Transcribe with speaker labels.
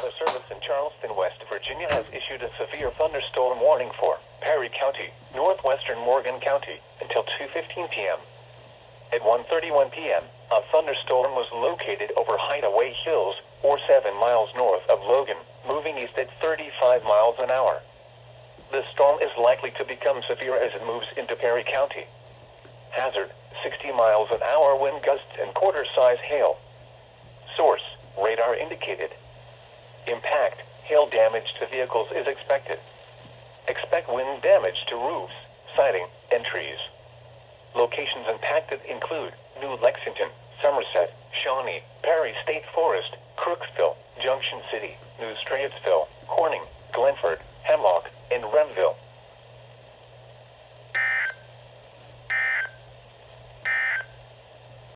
Speaker 1: Weather Service in Charleston, West Virginia has issued a severe thunderstorm warning for Perry County, northwestern Morgan County, until 2:15 p.m. At 1:31 p.m., a thunderstorm was located over Hideaway Hills, or 7 miles north of Logan, moving east at 35 miles an hour. The storm is likely to become severe as it moves into Perry County. Hazard, 60 miles an hour wind gusts and quarter-size hail. Source, radar indicated. Impact, hail damage to vehicles is expected. Expect wind damage to roofs, siding, and trees. Locations impacted include New Lexington, Somerset, Shawnee, Perry State Forest, Crooksville, Junction City, New Straitsville, Corning, Glenford, Hemlock,